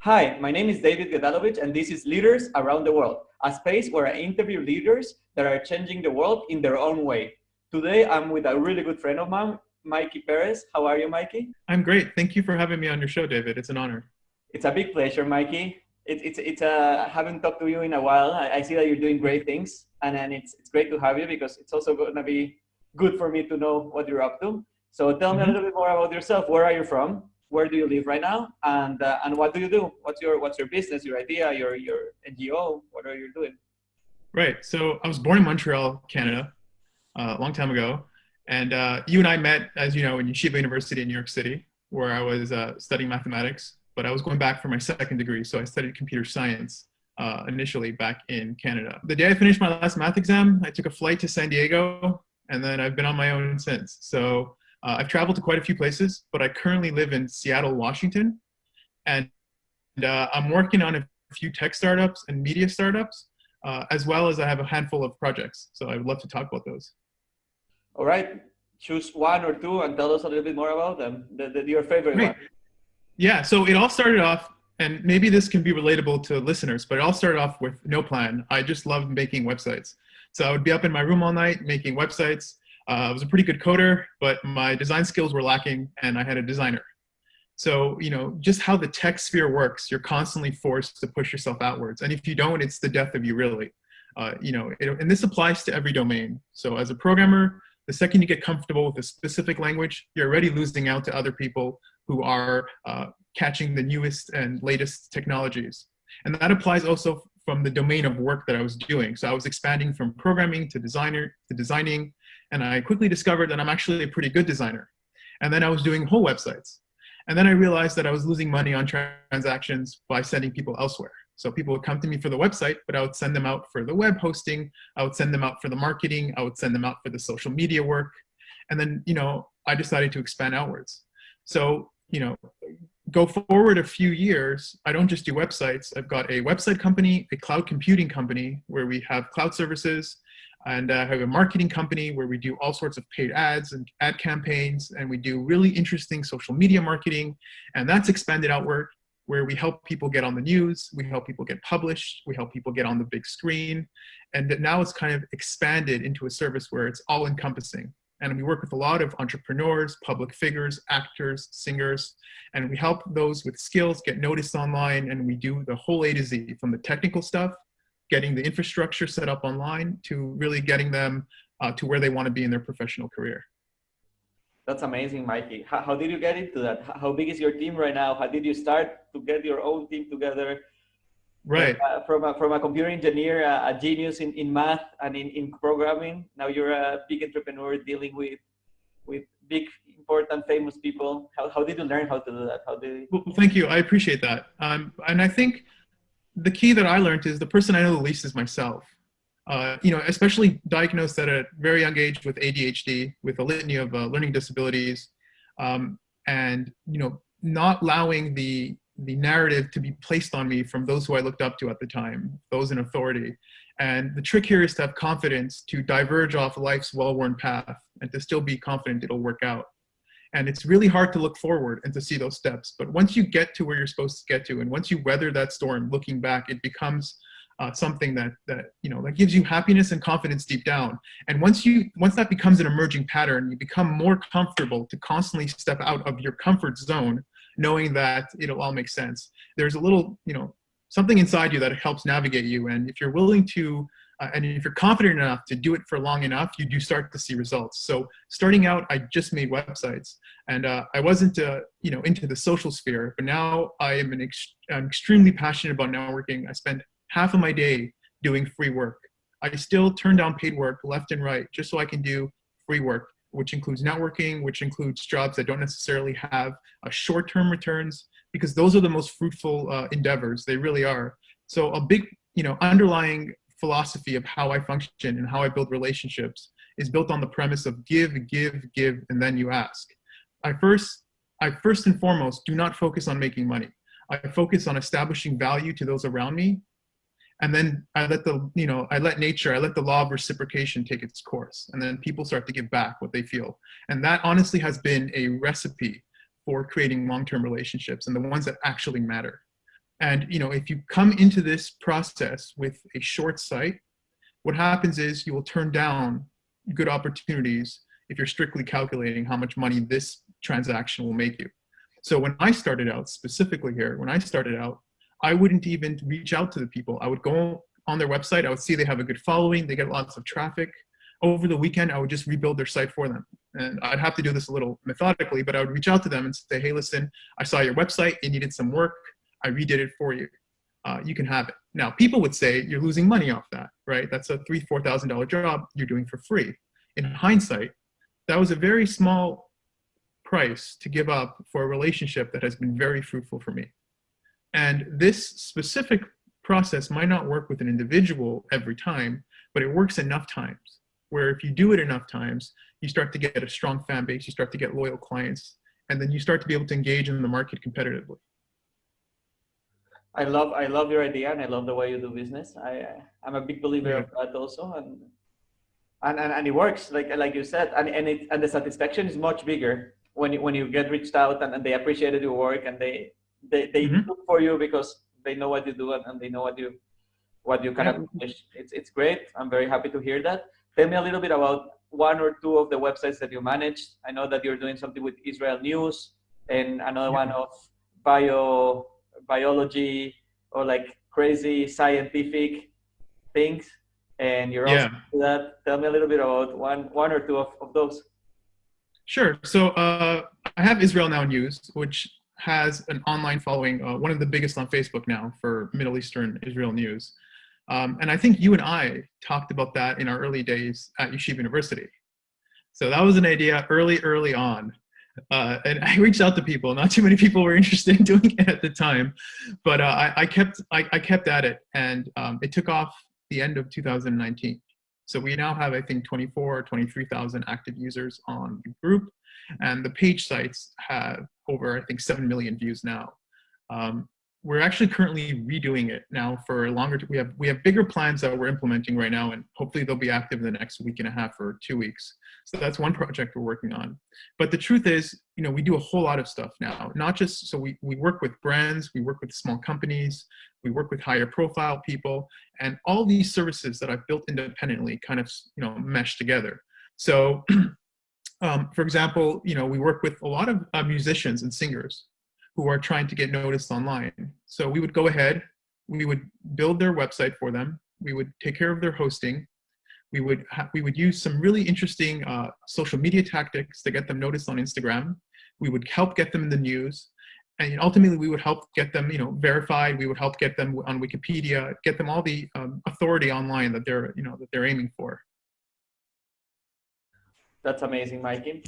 Hi, my name is David Gedallovich, and this is Leaders Around the World, a space where I interview leaders that are changing the world in their own way. Today, I'm with a really good friend of mine, Mikey Perez. How are you, Mikey? I'm great. Thank you for having me on your show, David. It's an honor. It's a big pleasure, Mikey. I haven't talked to you in a while. I see that you're doing great things, and it's great to have you because it's also going to be good for me to know what you're up to. So tell me a hmm little bit more about yourself. Where are you from? Where do you live right now? And what do you do? What's your business? Your idea? Your NGO? What are you doing? Right. So I was born in Montreal, Canada, a long time ago. And you and I met, as you know, in Yeshiva University in New York City, where I was studying mathematics. But I was going back for my second degree. So I studied computer science initially back in Canada. The day I finished my last math exam, I took a flight to San Diego, and then I've been on my own since. So I've traveled to quite a few places, but I currently live in Seattle, Washington. And I'm working on a few tech startups and media startups, as well as I have a handful of projects. So I would love to talk about those. All right, choose one or two and tell us a little bit more about them. Your favorite one. Great. Yeah, so it all started off, and maybe this can be relatable to listeners, but it all started off with no plan. I just loved making websites. So I would be up in my room all night making websites. I was a pretty good coder, but my design skills were lacking, and I had a designer. So, just how the tech sphere works, you're constantly forced to push yourself outwards. And if you don't, it's the death of you, really. And this applies to every domain. So as a programmer, the second you get comfortable with a specific language, you're already losing out to other people who are catching the newest and latest technologies. And that applies also from the domain of work that I was doing. So I was expanding from programming to designing, and I quickly discovered that I'm actually a pretty good designer. And then I was doing whole websites. And then I realized that I was losing money on transactions by sending people elsewhere. So people would come to me for the website, but I would send them out for the web hosting. I would send them out for the marketing. I would send them out for the social media work. And then, I decided to expand outwards. So, go forward a few years, I don't just do websites. I've got a website company, a cloud computing company where we have cloud services, and I have a marketing company where we do all sorts of paid ads and ad campaigns, and we do really interesting social media marketing. And that's expanded outward, where we help people get on the news, we help people get published, we help people get on the big screen. And that now it's kind of expanded into a service where it's all encompassing. And we work with a lot of entrepreneurs, public figures, actors, singers, and we help those with skills get noticed online. And we do the whole A to Z, from the technical stuff, getting the infrastructure set up online, to really getting them to where they want to be in their professional career. That's amazing, Mikey. How did you get into that? How big is your team right now? How did you start to get your own team together? Right. From a computer engineer, a genius in math and in programming, now you're a big entrepreneur dealing with big, important, famous people. How did you learn how to do that? Well, thank you. I appreciate that. And I think the key that I learned is the person I know the least is myself. Especially diagnosed at a very young age with ADHD, with a litany of learning disabilities, and not allowing the narrative to be placed on me from those who I looked up to at the time, those in authority. And the trick here is to have confidence, to diverge off life's well-worn path, and to still be confident it'll work out. And it's really hard to look forward and to see those steps. But once you get to where you're supposed to get to, and once you weather that storm, looking back, it becomes something that gives you happiness and confidence deep down. And once that becomes an emerging pattern, you become more comfortable to constantly step out of your comfort zone, knowing that it'll all make sense. There's a little, something inside you that helps navigate you. And if you're willing to, and if you're confident enough to do it for long enough, you do start to see results. So starting out, I just made websites, and I wasn't, into the social sphere, but now I'm extremely passionate about networking. I spend half of my day doing free work. I still turn down paid work left and right just so I can do free work, which includes networking, which includes jobs that don't necessarily have short-term returns, because those are the most fruitful endeavors. They really are. So a big, underlying philosophy of how I function and how I build relationships is built on the premise of give, and then you ask. I first and foremost do not focus on making money. I focus on establishing value to those around me. And then I let the law of reciprocation take its course. And then people start to give back what they feel. And that honestly has been a recipe for creating long-term relationships, and the ones that actually matter. And if you come into this process with a short sight, what happens is you will turn down good opportunities if you're strictly calculating how much money this transaction will make you. So when I started out, specifically here, I wouldn't even reach out to the people. I would go on their website, I would see they have a good following, they get lots of traffic. Over the weekend, I would just rebuild their site for them. And I'd have to do this a little methodically, but I would reach out to them and say, hey, listen, I saw your website, it needed some work, I redid it for you. You can have it. Now, people would say you're losing money off that, right? That's a $3,000, $4,000 job you're doing for free. In hindsight, that was a very small price to give up for a relationship that has been very fruitful for me. And this specific process might not work with an individual every time, but it works enough times where if you do it enough times, you start to get a strong fan base, you start to get loyal clients, and then you start to be able to engage in the market competitively. I love your idea, and I love the way you do business. I'm a big believer of that also, and it works like you said, and the satisfaction is much bigger when you get reached out and they appreciated your work, and they look for you because they know what you do and they know what you can accomplish. It's great. I'm very happy to hear that. Tell me a little bit about one or two of the websites that you manage. I know that you're doing something with Israel News and another one of biology or like crazy scientific things, and you're also doing that. Tell me a little bit about one or two of those. Sure. So I have Israel Now News, which has an online following, one of the biggest on Facebook now for Middle Eastern Israel news. And I think you and I talked about that in our early days at Yeshiva University. So that was an idea early on. And I reached out to people. Not too many people were interested in doing it at the time, but I kept at it, and it took off the end of 2019. So we now have, I think, 24 or 23,000 active users on the group, and the page sites have over, I think, 7 million views now. We're actually currently redoing it now for longer. We have bigger plans that we're implementing right now, and hopefully they'll be active in the next week and a half or 2 weeks. So that's one project we're working on. But the truth is, we do a whole lot of stuff now. Not just, so we work with brands, we work with small companies, we work with higher profile people, and all these services that I've built independently kind of, mesh together. So, for example, we work with a lot of musicians and singers who are trying to get noticed online. So we would go ahead, we would build their website for them, we would take care of their hosting, we would use some really interesting social media tactics to get them noticed on Instagram, we would help get them in the news, and ultimately we would help get them verified, we would help get them on Wikipedia, get them all the authority online that they're aiming for. That's amazing, Mikey.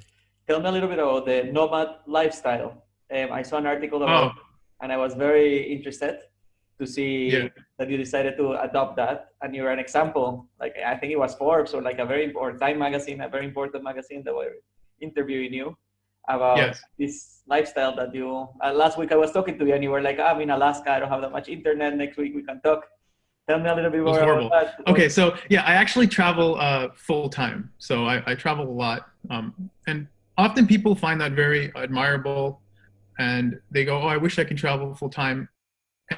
Tell me a little bit about the nomad lifestyle. I saw an article about it, and I was very interested to see that you decided to adopt that, and you're an example. Like, I think it was Forbes or like or Time magazine, a very important magazine that were interviewing you about this lifestyle that you. Last week I was talking to you, and you were like, "I'm in Alaska. I don't have that much internet. Next week we can talk." Tell me a little bit more about that. Okay, so I actually travel full time. So I travel a lot, and often people find that very admirable. And they go, oh, I wish I could travel full time.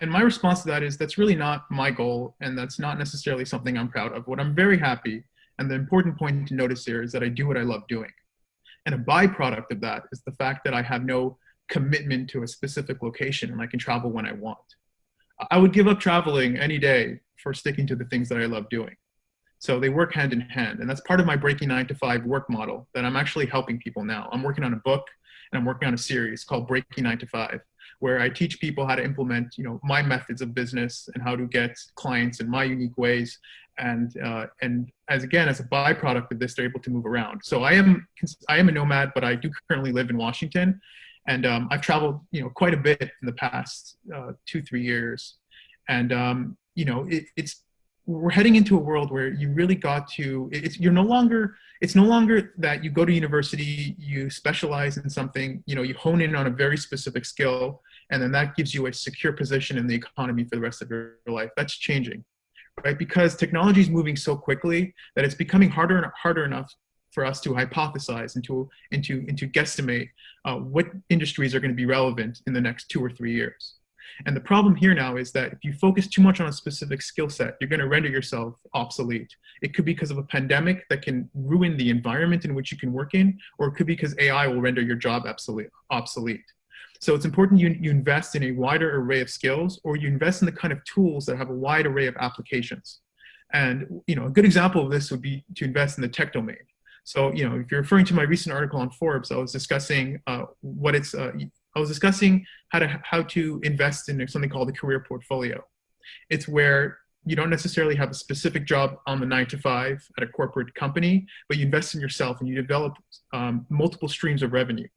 And my response to that is, that's really not my goal. And that's not necessarily something I'm proud of. What I'm very happy, and the important point to notice here, is that I do what I love doing. And a byproduct of that is the fact that I have no commitment to a specific location and I can travel when I want. I would give up traveling any day for sticking to the things that I love doing. So they work hand in hand. And that's part of my Breaking 9 to 5 work model that I'm actually helping people now. I'm working on a book, and I'm working on a series called Breaking 9 to 5, where I teach people how to implement, my methods of business and how to get clients in my unique ways. And as a byproduct of this, they're able to move around. So I am a nomad, but I do currently live in Washington, and I've traveled, quite a bit in the past 2-3 years. And we're heading into a world where you really got to, it's no longer that you go to university, you specialize in something, you hone in on a very specific skill, and then that gives you a secure position in the economy for the rest of your life. That's changing, right? Because technology is moving so quickly that it's becoming harder enough for us to hypothesize and to guesstimate what industries are going to be relevant in the next 2 or 3 years. And the problem here now is that if you focus too much on a specific skill set, you're going to render yourself obsolete. It could be because of a pandemic that can ruin the environment in which you can work in, or it could be because AI will render your job obsolete. So it's important you invest in a wider array of skills, or you invest in the kind of tools that have a wide array of applications. And a good example of this would be to invest in the tech domain. So if you're referring to my recent article on Forbes, I was discussing how to invest in something called a career portfolio. It's where you don't necessarily have a specific job on the 9-to-5 at a corporate company, but you invest in yourself and you develop multiple streams of revenue.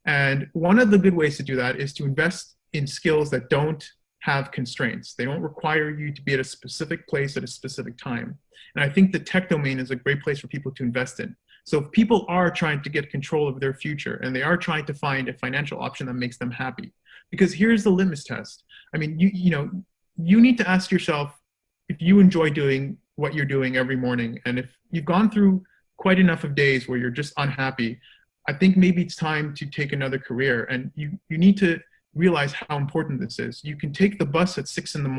And one of the good ways to do that is to invest in skills that don't have constraints. They don't require you to be at a specific place at a specific time. And I think the tech domain is a great place for people to invest in. So if people are trying to get control of their future and they are trying to find a financial option that makes them happy, because here's the litmus test. I mean, you need to ask yourself if you enjoy doing what you're doing every morning. And if you've gone through quite enough of days where you're just unhappy, I think maybe it's time to take another career. And you need to realize how important this is. You can take the bus at 6 a.m,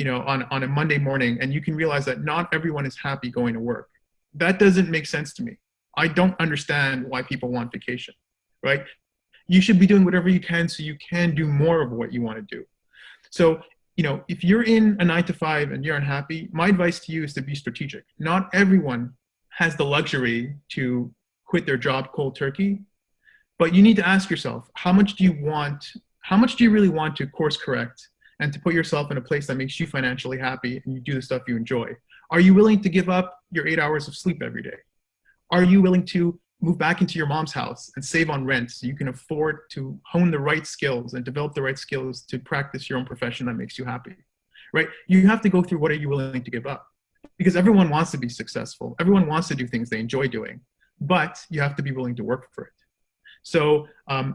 on a Monday morning, and you can realize that not everyone is happy going to work. That doesn't make sense to me. I don't understand why people want vacation, right? You should be doing whatever you can so you can do more of what you want to do. So, if you're in a 9-to-5 and you're unhappy, my advice to you is to be strategic. Not everyone has the luxury to quit their job cold turkey, but you need to ask yourself, how much do you really want to course correct and to put yourself in a place that makes you financially happy and you do the stuff you enjoy? Are you willing to give up your 8 hours of sleep every day? Are you willing to move back into your mom's house and save on rent so you can afford to hone the right skills and develop the right skills to practice your own profession that makes you happy, right? You have to go through what are you willing to give up? Because everyone wants to be successful. Everyone wants to do things they enjoy doing, but you have to be willing to work for it. So,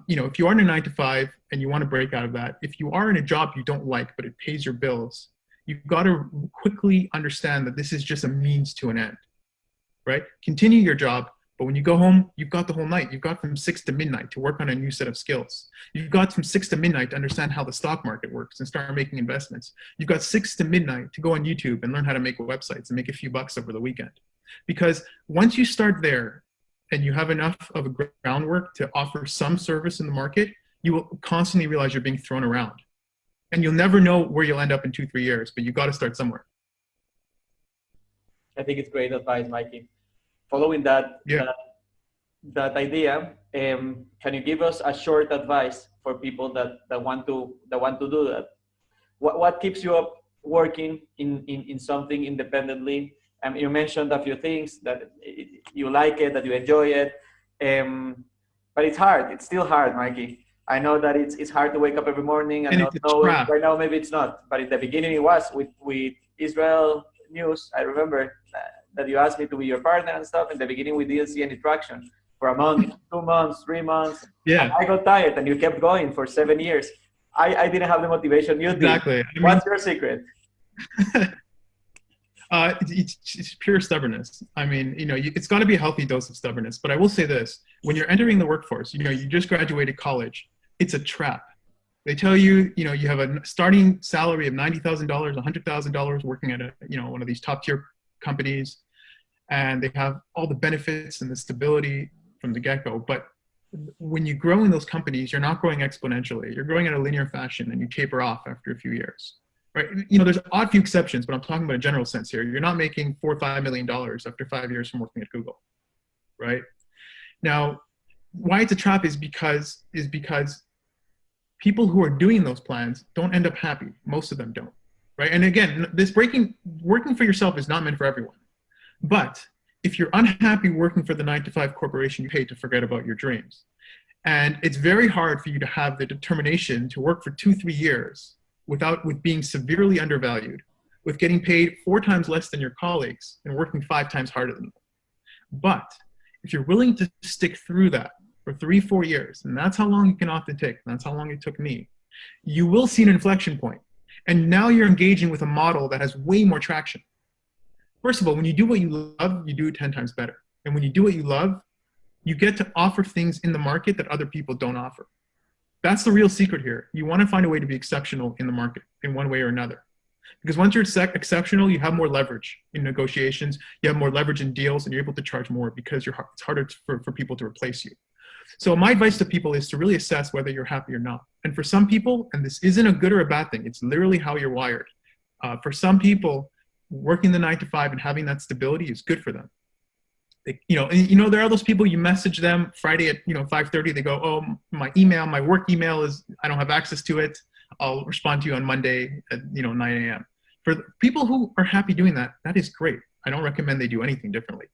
if you are in a 9-to-5 and you want to break out of that, if you are in a job you don't like, but it pays your bills, you've got to quickly understand that this is just a means to an end, right? Continue your job, but when you go home, you've got the whole night. You've got from 6 to midnight to work on a new set of skills. You've got from 6 to midnight to understand how the stock market works and start making investments. You've got 6 to midnight to go on YouTube and learn how to make websites and make a few bucks over the weekend. Because once you start there, and you have enough of a groundwork to offer some service in the market, you will constantly realize you're being thrown around. And you'll never know where you'll end up in 2-3 years, but you've got to start somewhere. I think it's great advice, Mikey. Following that idea, can you give us a short advice for people that want to do that? What keeps you up working in something independently? You mentioned a few things that you like it, that you enjoy it, but it's hard. It's still hard, Mikey. I know that it's hard to wake up every morning and not know. Right now, maybe it's not, but in the beginning it was with Israel News. I remember that you asked me to be your partner and stuff. In the beginning, we didn't see any traction for a month, 2 months, 3 months. Yeah, I got tired, and you kept going for 7 years. I didn't have the motivation you did. Exactly. What's your secret? It's pure stubbornness. I mean, it's got to be a healthy dose of stubbornness. But I will say this: when you're entering the workforce, you just graduated college. It's a trap. They tell you, you have a starting salary of $90,000, $100,000 working at one of these top tier companies, and they have all the benefits and the stability from the get-go. But when you grow in those companies, you're not growing exponentially. You're growing in a linear fashion, and you taper off after a few years. Right? There's odd few exceptions, but I'm talking about a general sense here. You're not making $4 or $5 million after 5 years from working at Google, right? Now, why it's a trap is because people who are doing those plans don't end up happy. Most of them don't, right? And again, working for yourself is not meant for everyone. But if you're unhappy working for the 9-to-5 corporation you pay to forget about your dreams, and it's very hard for you to have the determination to work for 2-3 years with being severely undervalued, with getting paid 4 times less than your colleagues and working 5 times harder than them. But if you're willing to stick through that for 3-4 years, and that's how long it can often take, and that's how long it took me, you will see an inflection point. And now you're engaging with a model that has way more traction. First of all, when you do what you love, you do it 10 times better. And when you do what you love, you get to offer things in the market that other people don't offer. That's the real secret here. You want to find a way to be exceptional in the market in one way or another. Because once you're exceptional, you have more leverage in negotiations, you have more leverage in deals, and you're able to charge more because it's harder for people to replace you. So my advice to people is to really assess whether you're happy or not. And for some people, and this isn't a good or a bad thing, it's literally how you're wired. For some people, working the 9 to 5 and having that stability is good for them. There are those people, you message them Friday at 5:30, they go, oh, my work email I don't have access to it. I'll respond to you on Monday at 9 a.m. For people who are happy doing that, that is great. I don't recommend they do anything differently.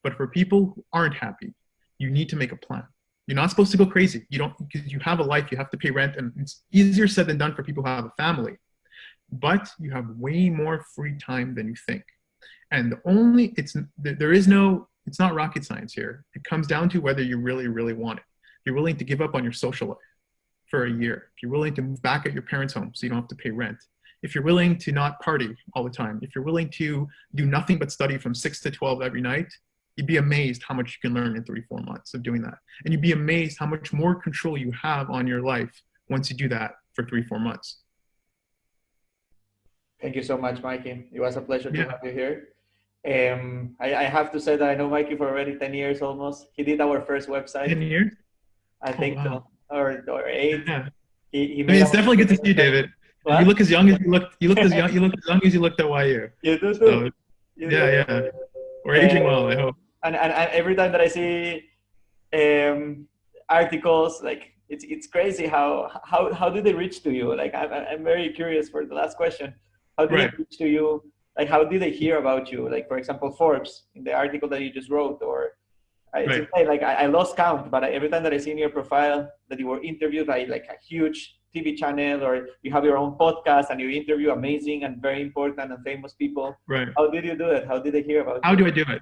But for people who aren't happy, you need to make a plan. You're not supposed to go crazy. Because you have a life, you have to pay rent, and it's easier said than done for people who have a family. But you have way more free time than you think. And it's not rocket science here. It comes down to whether you really, really want it. You're willing to give up on your social life for a year. If you're willing to move back at your parents' home so you don't have to pay rent. If you're willing to not party all the time. If you're willing to do nothing but study from 6 to 12 every night, you'd be amazed how much you can learn in 3-4 months of doing that. And you'd be amazed how much more control you have on your life once you do that for 3-4 months. Thank you so much, Mikey. It was a pleasure to have you here. I have to say that I know Mikey for already 10 years almost. He did our first website. 10 years? I think wow. so. Or 8. Yeah. He made it's definitely good to see you, David. What? You look as young as you looked. You look as young as you looked at YU. You do too. So, yeah. We're aging well, I hope. And every time that I see articles, like it's crazy how do they reach to you? Like I'm very curious for the last question. How do they reach to you? Like how did they hear about you? Like for example, Forbes in the article that you just wrote, or I lost count, but every time that I see in your profile that you were interviewed by like a huge TV channel, or you have your own podcast and you interview amazing and very important and famous people. Right. How did you do it? How did they hear about you? How do I do it?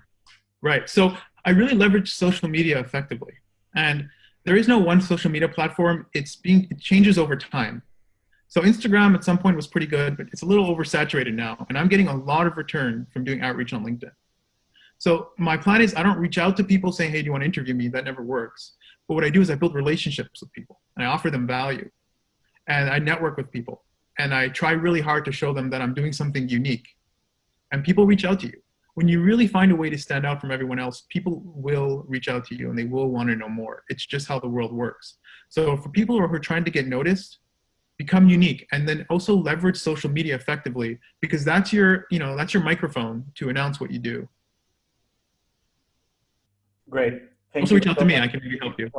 Right. So I really leverage social media effectively. And there is no one social media platform. It changes over time. So Instagram at some point was pretty good, but it's a little oversaturated now. And I'm getting a lot of return from doing outreach on LinkedIn. So my plan is I don't reach out to people saying, hey, do you want to interview me? That never works. But what I do is I build relationships with people and I offer them value. And I network with people. And I try really hard to show them that I'm doing something unique. And people reach out to you. When you really find a way to stand out from everyone else, people will reach out to you and they will want to know more. It's just how the world works. So for people who are trying to get noticed, become unique, and then also leverage social media effectively, because that's your microphone to announce what you do. Great. Also reach out to me. I can maybe help you.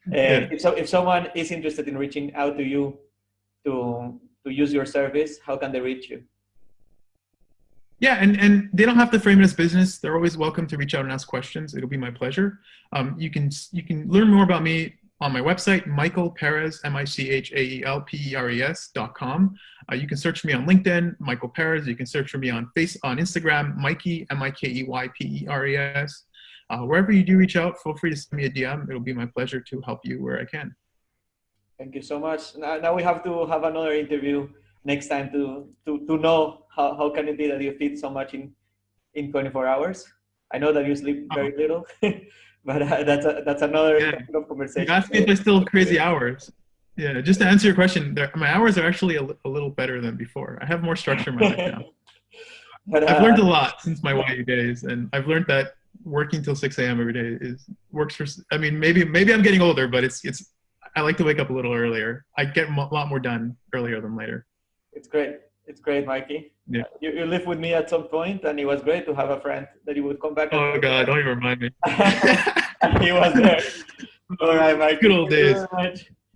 If someone is interested in reaching out to you to use your service, how can they reach you? Yeah, and they don't have to frame it as business. They're always welcome to reach out and ask questions. It'll be my pleasure. You can learn more about me on my website, Michael Perez, MichaelPeres.com. You can search for me on LinkedIn, Michael Perez. You can search for me on Instagram, Mikey, MIKEYPERES. Wherever you do reach out, feel free to send me a DM. It'll be my pleasure to help you where I can. Thank you so much. Now we have to have another interview next time to know how can it be that you fit so much in 24 hours. I know that you sleep very little, but that's another kind of conversation. You asked me if I still have crazy hours. Yeah, just to answer your question, my hours are actually a little better than before. I have more structure in my life now. But I've learned a lot since my YU days, and I've learned that working till 6 a.m. every day works for. I mean, maybe I'm getting older, but it's. I like to wake up a little earlier. I get a lot more done earlier than later. It's great. It's great, Mikey. Yeah. You lived with me at some point, and it was great to have a friend that you would come back. Oh God, don't even remind me. And he was there. All right, Mikey. Good old days.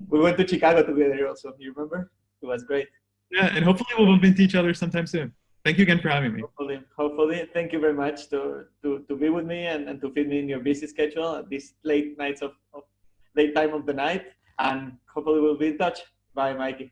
We went to Chicago together also. You remember? It was great. Yeah, and hopefully we'll bump into each other sometime soon. Thank you again for having me. Hopefully. Thank you very much to be with me and to fit me in your busy schedule at this late time of the night. And hopefully we'll be in touch. Bye, Mikey.